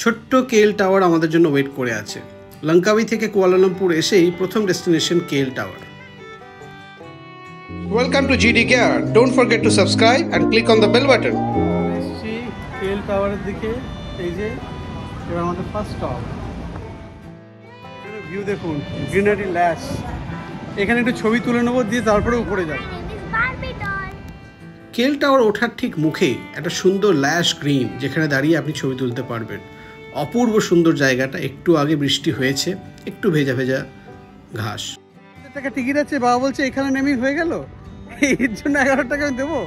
ছোট্ট KL tower আমাদের জন্য ওয়েট করে আছে। লঙ্কাবি থেকে কুয়ালালামপুর এসেই প্রথম destination KL tower. Welcome to GD care. Don't forget to subscribe and click on the bell button. এসছি কেএল টাওয়ারের দিকে। এই যে এবার আমাদের ফার্স্ট স্টপ। ভিউ দেখুন, গ্রিনারি ল্যাশ। এখানে একটু ছবি তুলে নেবো, দিয়ে তারপরে উপরে যাব। কেএল টাওয়ার ওঠার ঠিক মুখেই একটা সুন্দর ল্যাশ গ্রিন, যেখানে দাঁড়িয়ে আপনি ছবি তুলতে পারবেন। অপূর্ব সুন্দর জায়গাটা। একটু আগে বৃষ্টি হয়েছে, একটু ভেজা ভেজা ঘাস। টাকা টিকিট আছে, বাবা বলছে এখানে নেমেই হয়ে গেল, এর জন্য 11 টাকা আমি দেবো।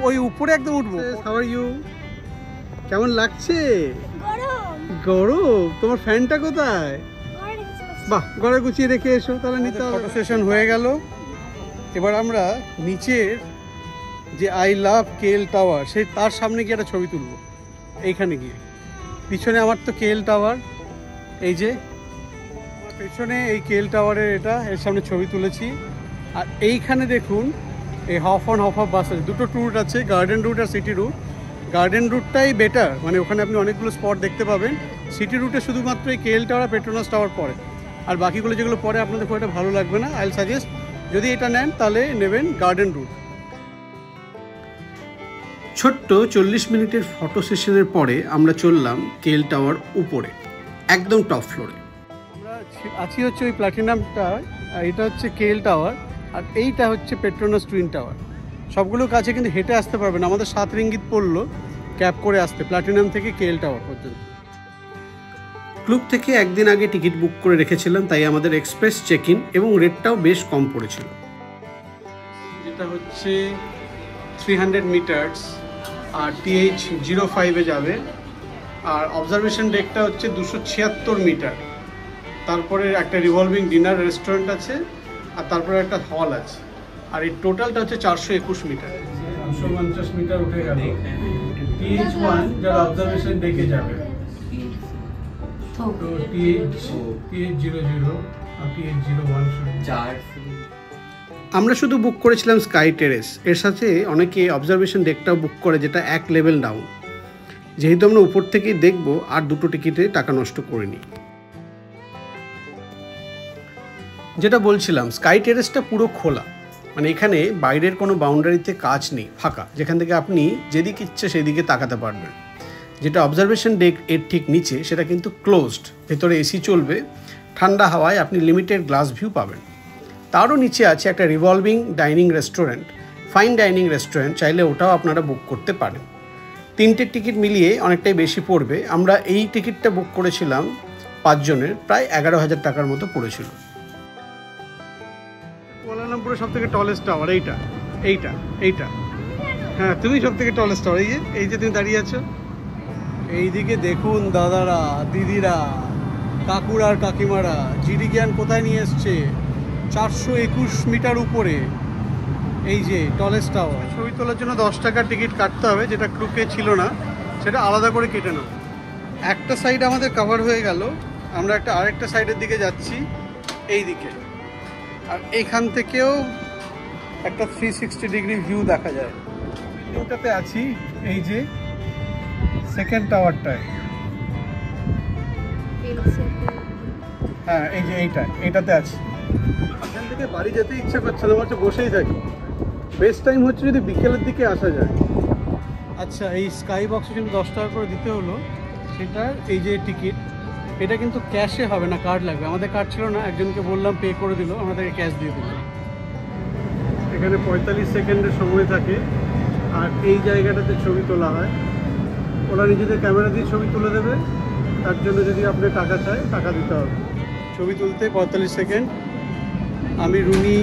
ওই উপরে একদম উঠবো। How are you? কেমন লাগছে? গরম। তোমার ফ্যানটা কোথায়? বাহ, ঘরে গুছিয়ে রেখে এসো তাহলে নিতে হবে। ফটো সেশন হয়ে গেল। এবার আমরা নিচের যে আই লাভ কেএল টাওয়ার, সেই তার সামনে গিয়ে একটা ছবি তুলবো। এইখানে গিয়ে পিছনে আমার তো কেএল টাওয়ার, এই যে পেছনে এই কেএল টাওয়ারের এর সামনে ছবি তুলেছি। আর এইখানে দেখুন এই হাফ অন হাফ অফ বাস আছে, দুটো রুট আছে, গার্ডেন রুট আর সিটি রুট। গার্ডেন রুটটাই বেটার, মানে ওখানে আপনি অনেকগুলো স্পট দেখতে পাবেন। সিটি রুটে শুধুমাত্র এই কেএল টাওয়ার, পেট্রোনাস টাওয়ার পরে, আর বাকিগুলো যেগুলো পরে আপনাদের খুব একটা ভালো লাগবে না। আইল সাজেস্ট, যদি এটা নেন তাহলে নেবেন গার্ডেন রুট। ছোট্ট 40 মিনিটের ফটো সেশনের পরে আমরা চললাম কেএল টাওয়ার উপরে, একদম টপ ফ্লোরে। আমরা আছি হচ্ছে ওই প্ল্যাটিনামটা, এটা হচ্ছে কেএল টাওয়ার, আর এইটা হচ্ছে পেট্রোনাস টুইন টাওয়ার। সবগুলো কাছে কিন্তু হেঁটে আসতে পারবেন। আমাদের 7 রিঙ্গিত পড়লো ক্যাব করে আসতে প্ল্যাটিনাম থেকে কেএল টাওয়ার পর্যন্ত। ক্লুব থেকে একদিন আগে টিকিট বুক করে রেখেছিলাম, তাই আমাদের এক্সপ্রেস চেক ইন এবং রেটটাও বেশ কম পড়েছিল। যেটা হচ্ছে 300 মিটার্স আর TH05-এ যাবে। আর অবজারভেশন ডেকটা হচ্ছে 276 মিটার। তারপরে একটা রিভলভিং ডিনার রেস্টুরেন্ট আছে, আর তারপরে একটা হল আছে। আর এই টোটালটা হচ্ছে 421 মিটার। 250 মিটার উঠে গেল। TH1 যারা অবজারভেশন ডেকে যাবে, তো TH00 আর TH01 আমরা শুধু বুক করেছিলাম স্কাই টেরেস, এর সাথে অনেকে অবজারভেশন ডেকটাও বুক করে, যেটা 1 লেভেল ডাউন। যেহেতু আমরা উপর থেকেই দেখব, আর দুটো টিকিটে টাকা নষ্ট করিনি। যেটা বলছিলাম, স্কাই টেরেসটা পুরো খোলা, মানে এখানে বাইরের কোনো বাউন্ডারিতে কাজ নেই, ফাঁকা, যেখান থেকে আপনি যেদিকে ইচ্ছে সেদিকে তাকাতে পারবেন। যেটা অবজারভেশন ডেক এর ঠিক নিচে, সেটা কিন্তু ক্লোজড, ভেতরে এসি চলবে, ঠান্ডা হাওয়ায় আপনি লিমিটেড গ্লাস ভিউ পাবেন। তারও নিচে আছে একটা revolving dining restaurant, fine dining restaurant, চাইলে ওটাও আপনারা বুক করতে পারেন। 3টে টিকিট মিলিয়ে অনেকটাই বেশি পড়বে। আমরা এই টিকিটটা বুক করেছিলাম 5 জনের, প্রায় 11,000 টাকার মতো পড়েছিল। কুয়ালালামপুরের সব থেকে টলেস্ট টাওয়ার এইটা। হ্যাঁ, তুমি সব থেকে টলেস্ট টাওয়ার। এই যে তুমি দাঁড়িয়ে আছো, এইদিকে দেখুন দাদারা, দিদিরা, কাকুরা আর কাকিমারা, জিডি জ্ঞান কোথায় নিয়ে এসছে, 421 মিটার উপরে এই যে টলেস্ট টাওয়ার। ছবি তোলার জন্য 10 টাকার টিকিট কাটতে হবে, যেটা ক্রুকে ছিল না, সেটা আলাদা করে কেটে নেব। একটা সাইড আমাদের কভার হয়ে গেল, আমরা আরেকটা সাইডের দিকে যাচ্ছি, এই দিকে। আর এইখান থেকেও একটা 360 ডিগ্রি ভিউ দেখা যায়। ওটাতে আছি, এই যে সেকেন্ড টাওয়ারটায়। হ্যাঁ, এই যে এইটাতে আছি। এখান থেকে বাড়ি যেতে ইচ্ছা করছে না, আমার বসেই থাকি। বেস্ট টাইম হচ্ছে যদি বিকেলের দিকে আসা যায়। আচ্ছা, এই স্কাই বক্সের জন্য 10 টাকা করে দিতে হলো, সেটার এই যে টিকিট, এটা কিন্তু ক্যাশে হবে না, কার্ড লাগবে। আমাদের কার্ড ছিল না, একজনকে বললাম, পে করে দিল, আমরা তাকে ক্যাশ দিয়ে দিলাম। এখানে 45 সেকেন্ডের সময় থাকে, আর এই জায়গাটাতে ছবি তোলা হয়। ওরা নিজেদের ক্যামেরা দিয়ে ছবি তুলে দেবে, তার জন্য যদি আপনি টাকা চায়, টাকা দিতে হবে। ছবি তুলতে 45 সেকেন্ড। আমি রুনি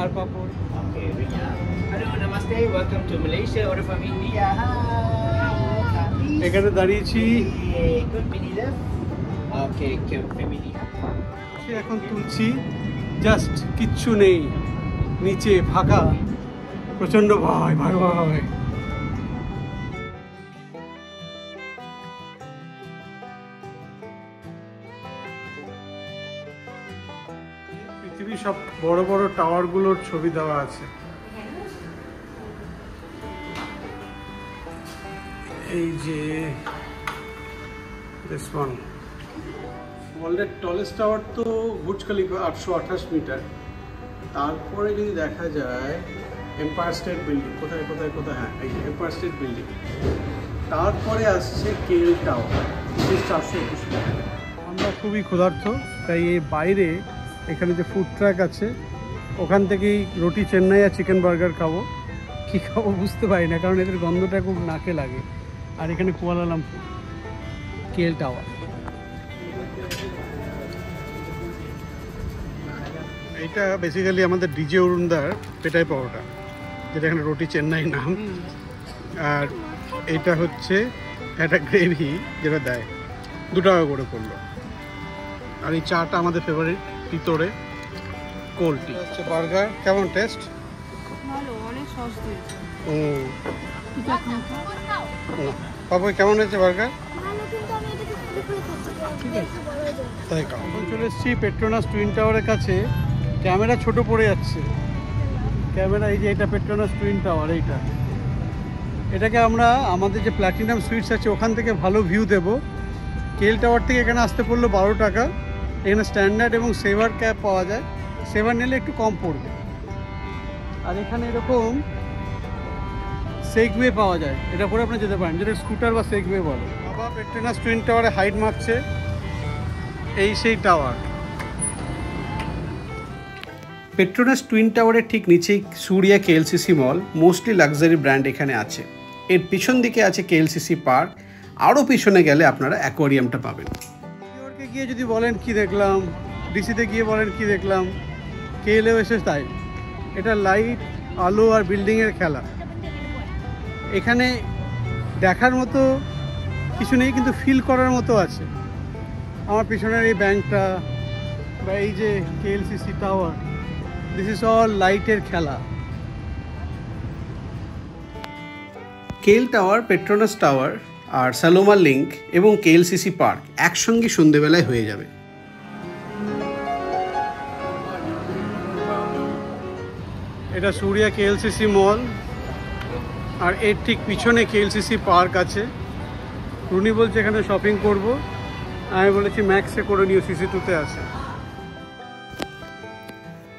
আর পাপড়। এখানে দাঁড়িয়েছি, এখন তুলছি, জাস্ট কিচ্ছু নেই, নিচে ফাঁকা, প্রচন্ড ভয়। পৃথিবীর সব বড় বড় টাওয়ারগুলোর ছবি দেওয়া আছে। এই যে দিস ওয়ান ওয়ার্ল্ডের টলেস্ট টাওয়ার তো বুর্জ খলিফা 828 মিটার। তারপরে যদি দেখা যায় এম্পায়ার স্টেট বিল্ডিং, কোথায় কোথায় কোথায়, হ্যাঁ এই এম্পায়ার স্টেট বিল্ডিং। তারপরে আসছে কেএল টাওয়ার, 421 মিটার। আমরা খুবই ক্ষুধার্ত, তাই এই বাইরে এখানে যে ফুড ট্রাক আছে ওখান থেকেই রুটি চেন্নাই আর চিকেন বার্গার খাবো। কী খাবো বুঝতে পারি না, কারণ এদের গন্ধটা খুব নাকে লাগে। আর এখানে কুয়ালালামপুর কেএল টাওয়ার। এইটা বেসিক্যালি আমাদের ডিজে অরুণদার পেটাই পাওয়াটা, যেটা এখানে রুটি চেন্নাই নাম। আর এইটা হচ্ছে একটা গ্রেভি যেটা দেয়, 2 টাকা করে পড়লো। আর এই চাটা আমাদের ফেভারিট, ভিতরে কোল্ড টি। হচ্ছে বার্গার, কেমন টেস্ট? বাবু কেমন হয়েছে বার্গার? তাই এখন চলে এসেছি পেট্রোনাস টুইন টাওয়ারের কাছে। ক্যামেরা ছোট পড়ে যাচ্ছে, ক্যামেরা। এই যে এটা পেট্রোনাস টুইন টাওয়ার, এইটা, এটাকে আমরা আমাদের যে প্ল্যাটিনাম সুইটস আছে ওখান থেকে ভালো ভিউ দেবো। কেএল টাওয়ার থেকে এখানে আসতে পড়লো 12 টাকা। এখানে স্ট্যান্ডার্ড এবং সেভার ক্যাব পাওয়া যায়, সেভার নিলে একটু কম পড়বে। আর এখানে এরকম সেগওয়ে পাওয়া যায়, এটা করে আপনি যেতে পারেন, যেটা স্কুটার বা সেগওয়ে বলে। বাবা পেট্রোনাস টুইন টাওয়ারে হাইট মাপছে, এই সেই টাওয়ার। পেট্রোনাস টুইন টাওয়ারের ঠিক নিচেই সুরিয়া কেএলসিসি মল, মোস্টলি লাক্সারি ব্র্যান্ড এখানে আছে। এর পিছন দিকে আছে কেএলসিসি পার্ক, আরও পিছনে গেলে আপনারা অ্যাকোয়ারিয়ামটা পাবেন। নিউইয়র্কে গিয়ে যদি বলেন কি দেখলাম, ডিসিতে গিয়ে বলেন কি দেখলাম, কেএলএও এসে তাই। এটা লাইট, আলো আর বিল্ডিংয়ের খেলা। এখানে দেখার মতো কিছু নেই, কিন্তু ফিল করার মতো আছে। আমার পিছনের এই ব্যাংকটা বা এই যে KLCC tower, this is all লাইটের খেলা। কেএল টাওয়ার, পেট্রোনাস টাওয়ার আর সালোমা লিঙ্ক এবং কেএলসিসি পার্ক একসঙ্গে সন্ধেবেলায় হয়ে যাবে। এটা সুরিয়া কেএলসিসি মল, আর এর ঠিক পিছনে কেএলসিসি পার্ক আছে। রুনি বলছে এখানে শপিং করব, আমি বলেছি ম্যাক্সে করে নিও, সিসি2তে আছে।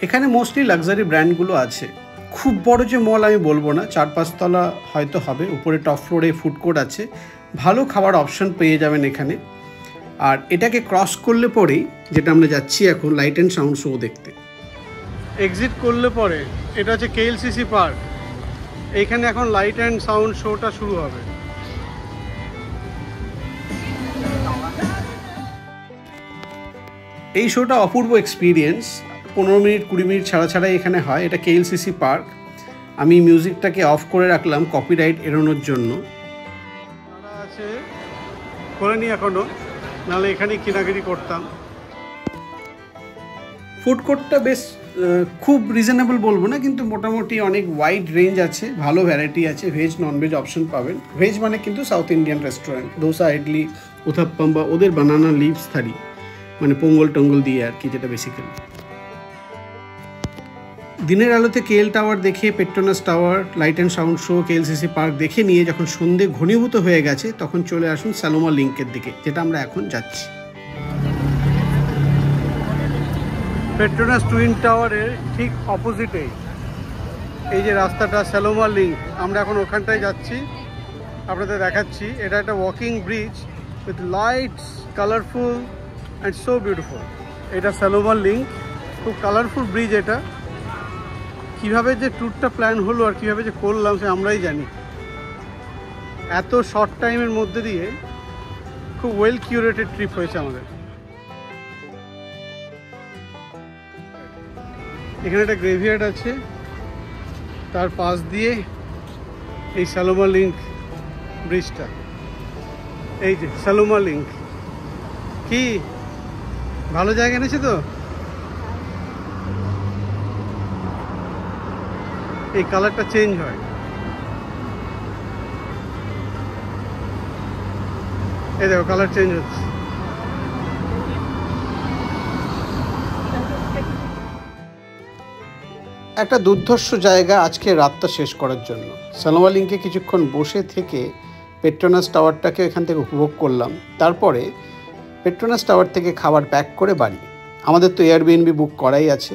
এখানে মোস্টলি লাক্সারি ব্র্যান্ডগুলো আছে। খুব বড় যে মল আমি বলবো না, 4-5 তলা হয়তো হবে। উপরে টপ ফ্লোরে ফুড কোর্ট আছে, ভালো খাবার অপশন পেয়ে যাবেন এখানে। আর এটাকে ক্রস করলে পরেই, যেটা আমরা যাচ্ছি এখন লাইট অ্যান্ড সাউন্ড শো দেখতে, এক্সিট করলে পরে এটা হচ্ছে কেএলসিসি পার্ক। এইখানে এখন লাইট অ্যান্ড সাউন্ড শোটা শুরু হবে। এই শোটা অপূর্ব এক্সপিরিয়েন্স, 15 মিনিট 20 মিনিট ছাড়া ছাড়াই এখানে হয়। এটা কেএলসিসি পার্ক। আমি মিউজিকটাকে অফ করে রাখলাম কপিরাইট এড়ানোর জন্য। তারা আছে করেনি এখনো, নাহলে এখানেই কেনাকাটি করতাম। ফুড কোর্টটা বেশ খুব রিজনেবল বলবো না, কিন্তু মোটামুটি অনেক ওয়াইড রেঞ্জ আছে, ভালো ভ্যারাইটি আছে। ভেজ ননভেজ অপশন পাবেন। ভেজ মানে কিন্তু south Indian restaurant, dosa, idli, uttapam বা ওদের বানানা লিভস থালি, মানে পোঙ্গল টোঙ্গল দিয়ে আর কি, যেটা বেসিক্যালি। দিনের আলোতে কেএল টাওয়ার দেখে, Petronas tower, light and sound show, KLCC park দেখে নিয়ে যখন সন্ধে ঘনীভূত হয়ে গেছে, তখন চলে আসুন সালোমা লিঙ্কের দিকে, যেটা আমরা এখন যাচ্ছি। পেট্রোনাস টুইন টাওয়ারের ঠিক অপোজিটেই এই যে রাস্তাটা, সালোমা লিঙ্ক, আমরা এখন ওখানটায় যাচ্ছি, আপনাদের দেখাচ্ছি। এটা একটা walking bridge with lights, colourful and so beautiful. এটা সালোমা লিঙ্ক, খুব কালারফুল ব্রিজ। এটা কীভাবে যে ট্যুরটা প্ল্যান হলো আর কীভাবে যে করলাম সে আমরাই জানি। এত শর্ট টাইমের মধ্যে দিয়ে খুব ওয়েল কিউরেটেড ট্রিপ হয়েছে আমাদের। এখানে একটা গ্রেভিয়ার্ড আছে, তার পাশ দিয়ে এই সালোমা লিঙ্ক ব্রিজটা। এই যে সালোমা লিঙ্ক, কি ভালো জায়গা এনেছে তো। এই কালারটা চেঞ্জ হয়, এই দেখো কালার চেঞ্জ হচ্ছে। একটা দুর্ধর্ষ জায়গা আজকে রাতটা শেষ করার জন্য। সালোমা লিঙ্কে কিছুক্ষণ বসে থেকে পেট্রোনাস টাওয়ারটাকে এখান থেকে উপভোগ করলাম। তারপরে পেট্রোনাস টাওয়ার থেকে খাবার প্যাক করে বাড়ি। আমাদের তো এয়ারবিএনবি বুক করাই আছে।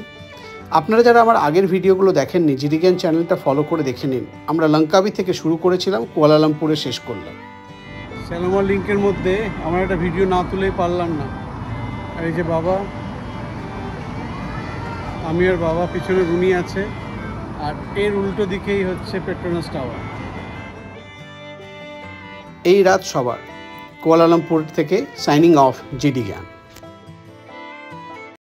আপনারা যারা আমার আগের ভিডিওগুলো দেখেননি, জিডি জ্ঞান চ্যানেলটা ফলো করে দেখে নিন। আমরা লঙ্কাবি থেকে শুরু করেছিলাম, কুয়ালালামপুরে শেষ করলাম। স্যালোমা লিঙ্কের মধ্যে আমার একটা ভিডিও না তুলেই পারলাম না। আর এই যে বাবা, আমি আর বাবা, পিছনে রুনি আছে, আর এর উল্টো দিকেই হচ্ছে পেট্রোনাস টাওয়ার। এই রাত সবার। কুয়ালালামপুর থেকে সাইনিং অফ, জিডি জ্ঞান।